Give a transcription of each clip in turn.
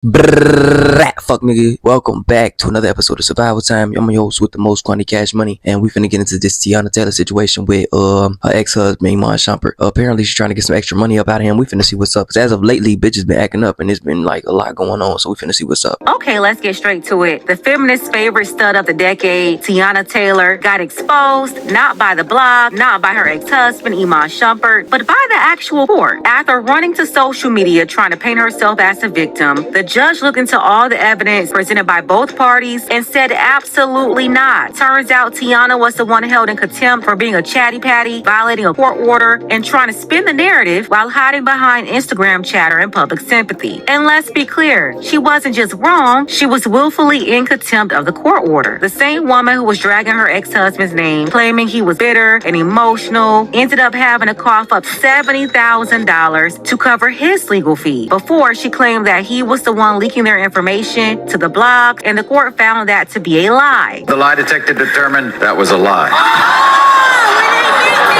Brrrr, fuck nigga, welcome back to another episode of Survival Time. I'm your host with the most quantity cash money, and we finna get into this Teyana Taylor situation with her ex-husband Iman. Apparently she's trying to get some extra money up out of him. We finna see what's up, cause as of lately, bitch has been acting up, and there's been like a lot going on. So we finna see what's up. Okay, let's get straight to it. The feminist favorite stud of the decade, Teyana Taylor, got exposed not by the blog, not by her ex-husband Iman Shumpert, but by the actual court. After running to social media trying to paint herself as a victim, the judge looked into all the evidence presented by both parties and said absolutely not. Turns out Teyana was the one held in contempt for being a chatty patty, violating a court order, and trying to spin the narrative while hiding behind Instagram chatter and public sympathy. And let's be clear, she wasn't just wrong, she was willfully in contempt of the court order. The same woman who was dragging her ex-husband's name, claiming he was bitter and emotional, ended up having to cough up $70,000 to cover his legal fee before she claimed that he was the one leaking their information to the blog, and the court found that to be a lie. The lie detector determined that was a lie.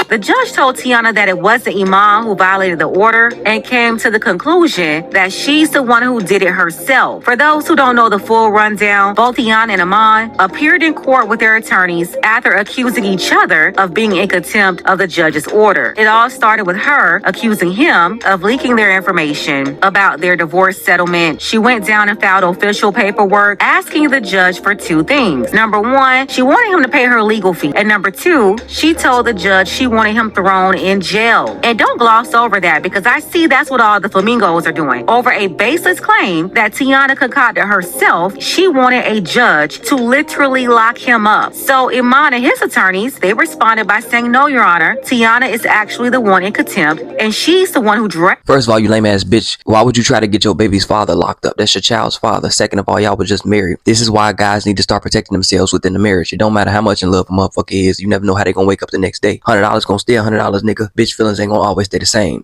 The judge told Teyana that it wasn't Iman who violated the order and came to the conclusion that she's the one who did it herself. For those who don't know the full rundown, both Teyana and Iman appeared in court with their attorneys after accusing each other of being in contempt of the judge's order. It all started with her accusing him of leaking their information about their divorce settlement. She went down and filed official paperwork asking the judge for two things. Number one, she wanted him to pay her legal fee. And number two, she told the judge she wanted him thrown in jail. And don't gloss over that, because I see that's what all the flamingos are doing. Over a baseless claim that Teyana concocted herself, she wanted a judge to literally lock him up. So Iman and his attorneys, they responded by saying, no, Your Honor, Teyana is actually the one in contempt, and she's the one who dragged. First of all, you lame ass bitch, why would you try to get your baby's father locked up? That's your child's father. Second of all, y'all were just married. This is why guys need to start protecting themselves within the marriage. It don't matter how much in love a motherfucker is, you never know how they gonna wake up the next day. $100 gonna stay $100, nigga. Bitch feelings ain't gonna always stay the same.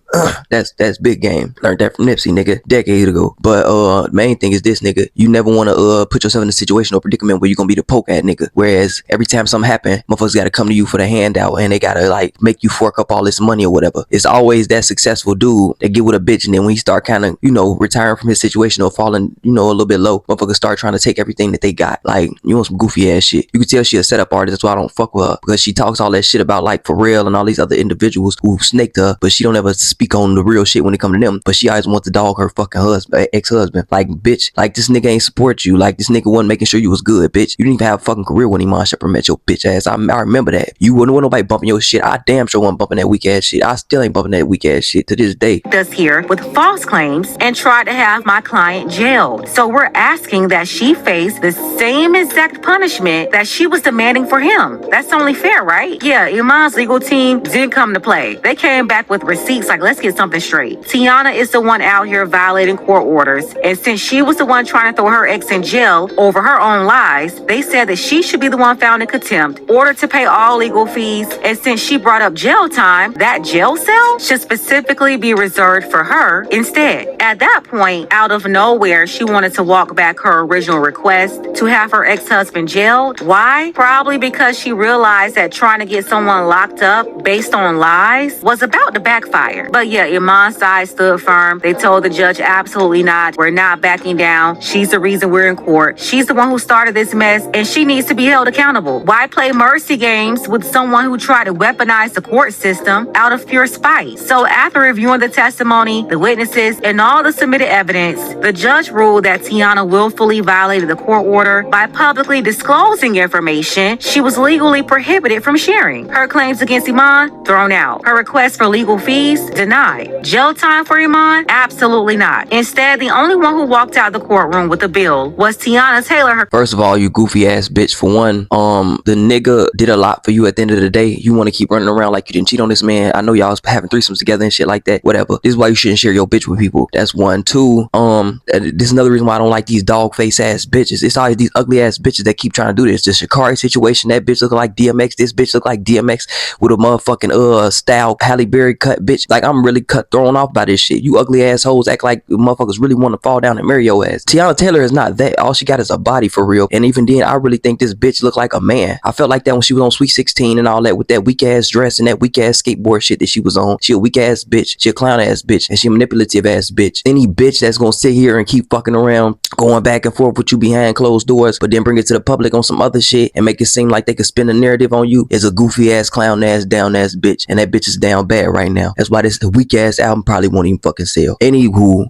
That's big game. Learned that from Nipsey, nigga, decade ago. But main thing is this, nigga. You never wanna put yourself in a situation or predicament where you gonna be the poke at, nigga. Whereas every time something happen, motherfuckers gotta come to you for the handout, and they gotta like make you fork up all this money or whatever. It's always that successful dude that get with a bitch, and then when he start kind of, retiring from his situation or falling, a little bit low, motherfuckers start trying to take everything that they got. Like, you want some goofy ass shit. You can tell she a setup artist. That's why I don't fuck with her, because she talks all that shit about like Pharrell and all these other individuals who snaked her, but she don't ever speak on the real shit when it come to them. But she always wants to dog her fucking husband, ex-husband. Like, bitch, like this nigga ain't support you. Like, this nigga wasn't making sure you was good, bitch. You didn't even have a fucking career when Iman Shumpert met your bitch ass. I remember that. You wouldn't want nobody bumping your shit. I damn sure wasn't bumping that weak ass shit. I still ain't bumping that weak ass shit to this day. Does here with false claims and tried to have my client jailed. So we're asking that she face the same exact punishment that she was demanding for him. That's only fair, right? Yeah, Iman's legal team did come to play. They came back with receipts like, let's get something straight. Teyana is the one out here violating court orders, and since she was the one trying to throw her ex in jail over her own lies, they said that she should be the one found in contempt, ordered to pay all legal fees, and since she brought up jail time, that jail cell should specifically be reserved for her instead. At that point, out of nowhere, she wanted to walk back her original request to have her ex-husband jailed. Why? Probably because she realized that trying to get someone locked up based on lies was about to backfire. But yeah, Iman's side stood firm. They told the judge absolutely not. We're not backing down. She's the reason we're in court. She's the one who started this mess, and she needs to be held accountable. Why play mercy games with someone who tried to weaponize the court system out of pure spite? So after reviewing the testimony, the witnesses, and all the submitted evidence, the judge ruled that Teyana willfully violated the court order by publicly disclosing information she was legally prohibited from sharing. Her claims against Iman, thrown out. Her request for legal fees, denied. Jail time for Iman? Absolutely not. Instead, the only one who walked out the courtroom with a bill was Teyana Taylor. First of all, you goofy ass bitch, for one, the nigga did a lot for you. At the end of the day, you want to keep running around like you didn't cheat on this man. I know y'all was having threesomes together and shit like that. Whatever. This is why you shouldn't share your bitch with people. That's one. Two, this is another reason why I don't like these dog face ass bitches. It's always these ugly ass bitches that keep trying to do this. The Shakari situation, that bitch look like DMX. This bitch look like DMX with a motherfucking style Halle Berry cut, bitch. Like, I'm really thrown off by this shit. You ugly assholes act like motherfuckers really want to fall down and marry your ass. Teyana Taylor is not that. All she got is a body for real. And even then, I really think this bitch look like a man. I felt like that when she was on Sweet 16 and all that, with that weak ass dress and that weak ass skateboard shit that she was on. She a weak ass bitch. She a clown ass bitch. And she a manipulative ass bitch. Any bitch that's gonna sit here and keep fucking around, going back and forth with you behind closed doors, but then bring it to the public on some other shit and make it seem like they could spin a narrative on you, is a goofy ass, clown ass, down ass bitch. And that bitch is down bad right now. That's why this weak ass album probably won't even fucking sell. Anywho,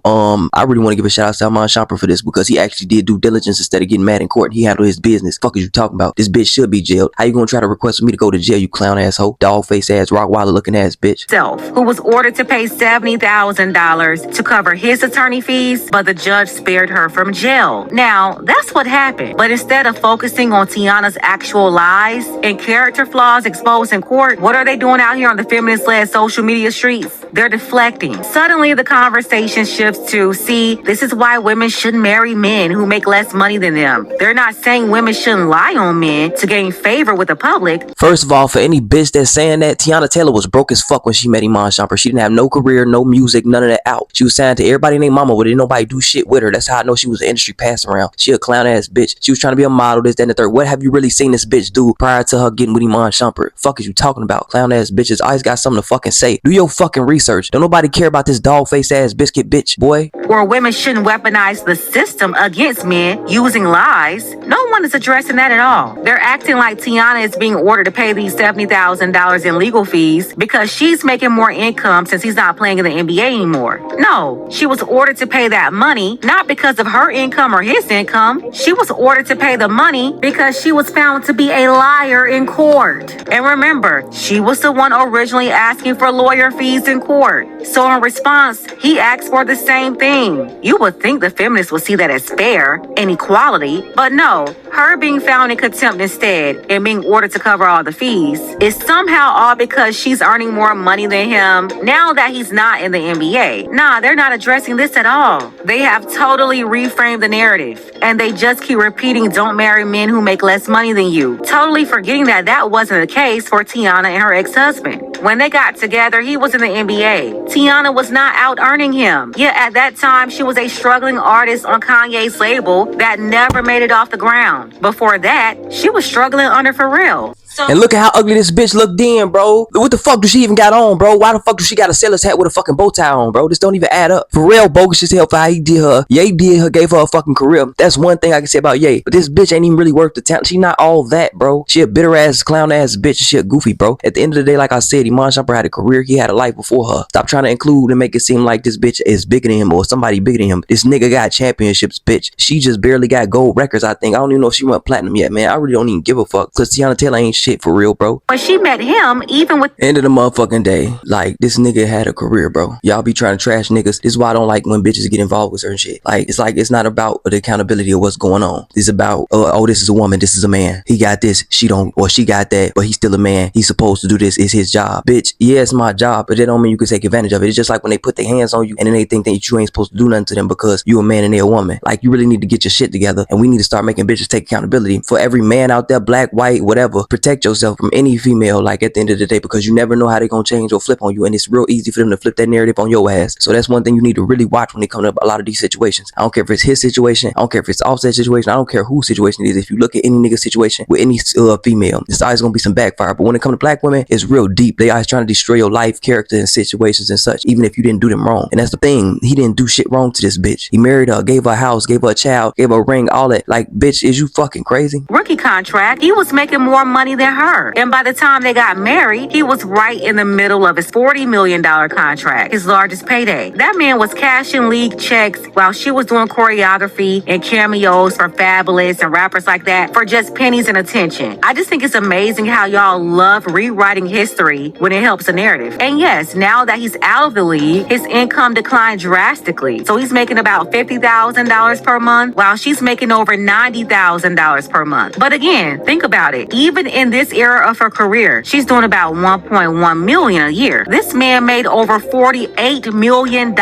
I really want to give a shout out to Iman for this, because he actually did due diligence instead of getting mad in court. He handled his business. Fuck is you talking about? This bitch should be jailed. How you gonna try to request for me to go to jail, you clown asshole, dog face ass, Rottweiler looking ass bitch? Who was ordered to pay $70,000 to cover his attorney fees, but the judge spared her from jail. Now, that's what happened. But instead of focusing on Teyana's actual lies and character flaws exposed in court, what are they doing out here on the feminist-led social media streets? They're deflecting. Suddenly, the conversation shifts to, see, this is why women shouldn't marry men who make less money than them. They're not saying women shouldn't lie on men to gain favor with the public. First of all, for any bitch that's saying that, Teyana Taylor was broke as fuck when she met Iman. She didn't have no career, no music, none of that out. She was signed to everybody named Mama, but didn't nobody do shit with her. That's how I know she was an industry pass around. She a clown ass bitch. She was trying to be a model, this, that, and the third. What have you really seen this bitch do prior to her getting with Iman Shumpert? Fuck is you talking about? Clown ass bitches always got something to fucking say. Do your fucking research. Don't nobody care about this dog face ass biscuit bitch, boy. Or women shouldn't weaponize the system against men using lies. No one is addressing that at all. They're acting like Teyana is being ordered to pay these $70,000 in legal fees because she's making more income since he's not playing in the NBA anymore. No, she was ordered to pay that money not because of her income or his income. She was ordered to pay the money because she was found to be a liar in court. And remember, she was the one originally asking for lawyer fees in court. So in response, he asked for the same thing. You would think the feminists would see that as fair and equality, but no, her being found in contempt instead and being ordered to cover all the fees is somehow all because she's earning more money than him now that he's not in the NBA. Nah, they're not addressing this at all. They have totally reframed the narrative, and they just keep repeating, don't marry men who make less money than you, totally forgetting that that wasn't the case for Teyana and her ex-husband. When they got together, he was in the NBA. Teyana was not out earning him. Yet at that time, she was a struggling artist on Kanye's label that never made it off the ground. Before that, she was struggling under Pharrell. And look at how ugly this bitch looked then, bro. What the fuck do she even got on, bro? Why the fuck do she got a sailor's hat with a fucking bow tie on, bro? This don't even add up. Pharrell bogus as hell for how he did her. Ye did her, gave her a fucking career. That's one thing I can say about Ye. But this bitch ain't even really worth the talent. She not all that, bro. She a bitter ass, clown ass bitch. She a goofy, bro. At the end of the day, like I said, Iman Shumpert had a career. He had a life before her. Stop trying to include and make it seem like this bitch is bigger than him or somebody bigger than him. This nigga got championships, bitch. She just barely got gold records, I think. I don't even know if she went platinum yet, man. I really don't even give a fuck. Cause Teyana Taylor ain't shit for real, bro. When she met him, even with end of the motherfucking day, like, this nigga had a career, bro. Y'all be trying to trash niggas. This is why I don't like when bitches get involved with certain shit. Like, it's not about the accountability of what's going on. It's about, oh, this is a woman, this is a man. He got this, she don't, or she got that, but he's still a man. He's supposed to do this. It's his job. Bitch, yeah, it's my job, but that don't mean you can take advantage of it. It's just like when they put their hands on you and then they think that you ain't supposed to do nothing to them because you a man and they a woman. Like, you really need to get your shit together, and we need to start making bitches take accountability. For every man out there, black, white, whatever, protect yourself from any female, like, at the end of the day, because you never know how they're gonna change or flip on you, and it's real easy for them to flip that narrative on your ass. So that's one thing you need to really watch when it comes up a lot of these situations. I don't care if it's his situation, I don't care if it's Offset's situation, I don't care whose situation it is. If you look at any nigga situation with any female, it's always gonna be some backfire. But when it comes to black women, it's real deep. They always trying to destroy your life, character, and situations and such, even if you didn't do them wrong. And that's the thing, he didn't do shit wrong to this bitch. He married her, gave her a house, gave her a child, gave her a ring, all that. Like, bitch, is you fucking crazy? rookie contract, he was making more money than her. And by the time they got married, he was right in the middle of his $40 million contract, his largest payday. That man was cashing league checks while she was doing choreography and cameos for Fabulous and rappers like that for just pennies and attention. I just think it's amazing how y'all love rewriting history when it helps a narrative. And yes, now that he's out of the league, his income declined drastically. So he's making about $50,000 per month while she's making over $90,000 per month. But again, think about it. Even in this era of her career, she's doing about $1.1 million a year. This man made over $48 million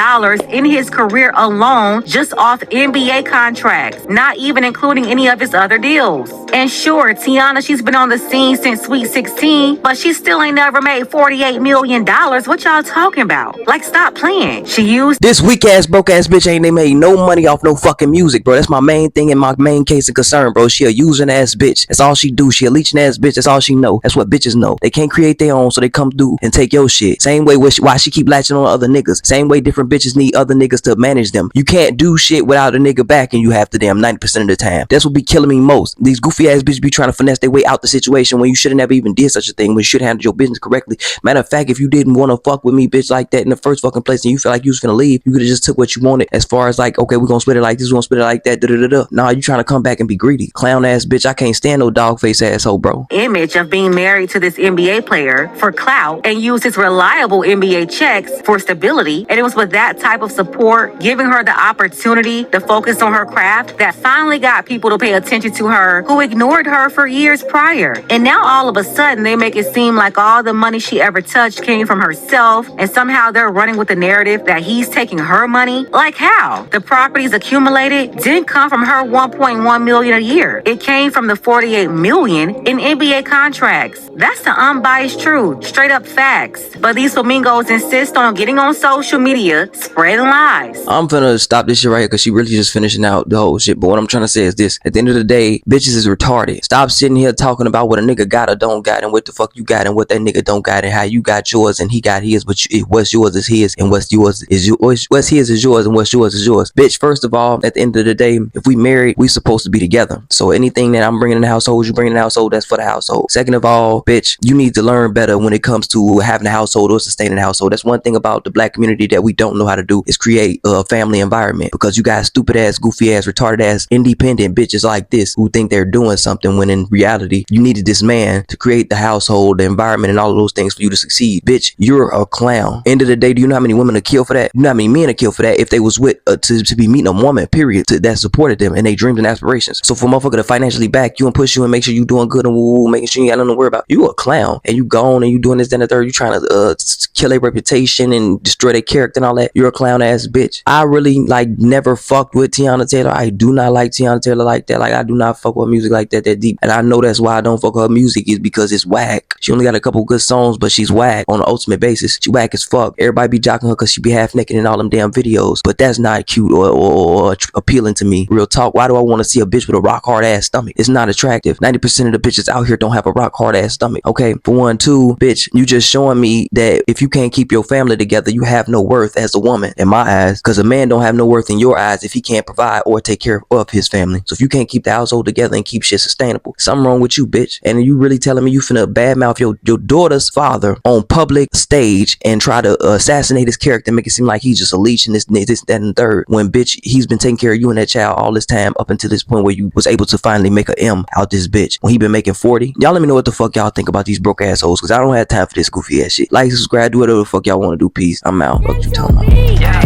in his career alone just off NBA contracts, not even including any of his other deals. And sure, Teyana, she's been on the scene since Sweet 16, but she still ain't never made $48 million. What y'all talking about? Like, stop playing. She used This weak ass, broke ass bitch ain't they made no money off no fucking music, bro. That's my main thing and my main case of concern, bro. She a using ass bitch. That's all she do. She a leeching ass bitch. That's all she know. That's what bitches know. They can't create their own, so they come through and take your shit. Same way why she keep latching on other niggas. Same way different bitches need other niggas to manage them. You can't do shit without a nigga back, and you have to damn 90% of the time. That's what be killing me most. These goofy ass bitches be trying to finesse their way out the situation when you should have never even did such a thing, when you should have handled your business correctly. Matter of fact, if you didn't want to fuck with me, bitch, like that in the first fucking place, and you feel like you was finna leave, you could have just took what you wanted. As far as like, okay, we're gonna split it like this, we're gonna split it like that, da-da-da-da. Nah, you trying to come back and be greedy. Clown ass bitch, I can't stand no dog face asshole, bro. image of being married to this NBA player for clout and used his reliable NBA checks for stability. And it was with that type of support, giving her the opportunity to focus on her craft, that finally got people to pay attention to her who ignored her for years prior. And now all of a sudden they make it seem like all the money she ever touched came from herself, and somehow they're running with the narrative that he's taking her money. Like how? The properties accumulated didn't come from her $1.1 million a year. It came from the $48 million in NBA contracts. That's the unbiased truth, straight up facts. But these flamingos insist on getting on social media, spreading lies. I'm finna stop this shit right here because she really just finishing out the whole shit. But what I'm trying to say is this: at the end of the day, bitches is retarded. Stop sitting here talking about what a nigga got or don't got, and what the fuck you got and what that nigga don't got, and how you got yours and he got his, but what's yours is his and what's yours is yours. What's his is yours and what's yours is yours. Bitch, first of all, at the end of the day, if we married, we supposed to be together. So anything that I'm bringing in the household, you bring in the household, that's for the household. Second of all, bitch, you need to learn better when it comes to having a household or sustaining a household. That's one thing about the black community that we don't know how to do, is create a family environment, because you got stupid ass, goofy ass, retarded ass, independent bitches like this who think they're doing something when in reality you needed this man to create the household, the environment, and all of those things for you to succeed. Bitch, you're a clown. End of the day, do you know how many women are killed for that? You know how many men are killed for that if they was with to be meeting a woman, period, that supported them and they dreams and aspirations. So for a motherfucker to financially back you and push you and make sure you doing good and making sure you got nothing to worry about, you a clown, and you gone and you doing this, that, and the third. You trying to kill their reputation and destroy their character and all that. You're a clown ass bitch. I really like never fucked with Teyana Taylor. I do not like Teyana Taylor like that. Like, I do not fuck with music like that deep. And I know that's why I don't fuck with her music, is because it's whack. She only got a couple good songs, but she's whack on the ultimate basis. She whack as fuck. Everybody be jocking her because she be half naked in all them damn videos, but that's not cute or appealing to me. Real talk. Why do I want to see a bitch with a rock hard ass stomach? It's not attractive. 90% of the bitches out here don't have a rock hard ass stomach. Okay, for one. Two, bitch, you just showing me that if you can't keep your family together, you have no worth as a woman in my eyes, because a man don't have no worth in your eyes if he can't provide or take care of his family. So if you can't keep the household together and keep shit sustainable, something wrong with you, bitch. And you really telling me you finna badmouth your daughter's father on public stage and try to assassinate his character, make it seem like he's just a leech and this, that, and third, when bitch, he's been taking care of you and that child all this time up until this point where you was able to finally make a M out this bitch when he been making 40. Y'all let me know what the fuck y'all think about these broke assholes, because I don't have time for this goofy ass shit. Like, subscribe, do whatever the fuck y'all want to do. Peace. I'm out. Fuck you talking about. Yeah.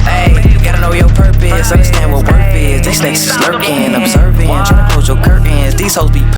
Hey, you gotta know your purpose, understand what worth is. These snakes is lurking, observing, trying to close your curtains. These hoes be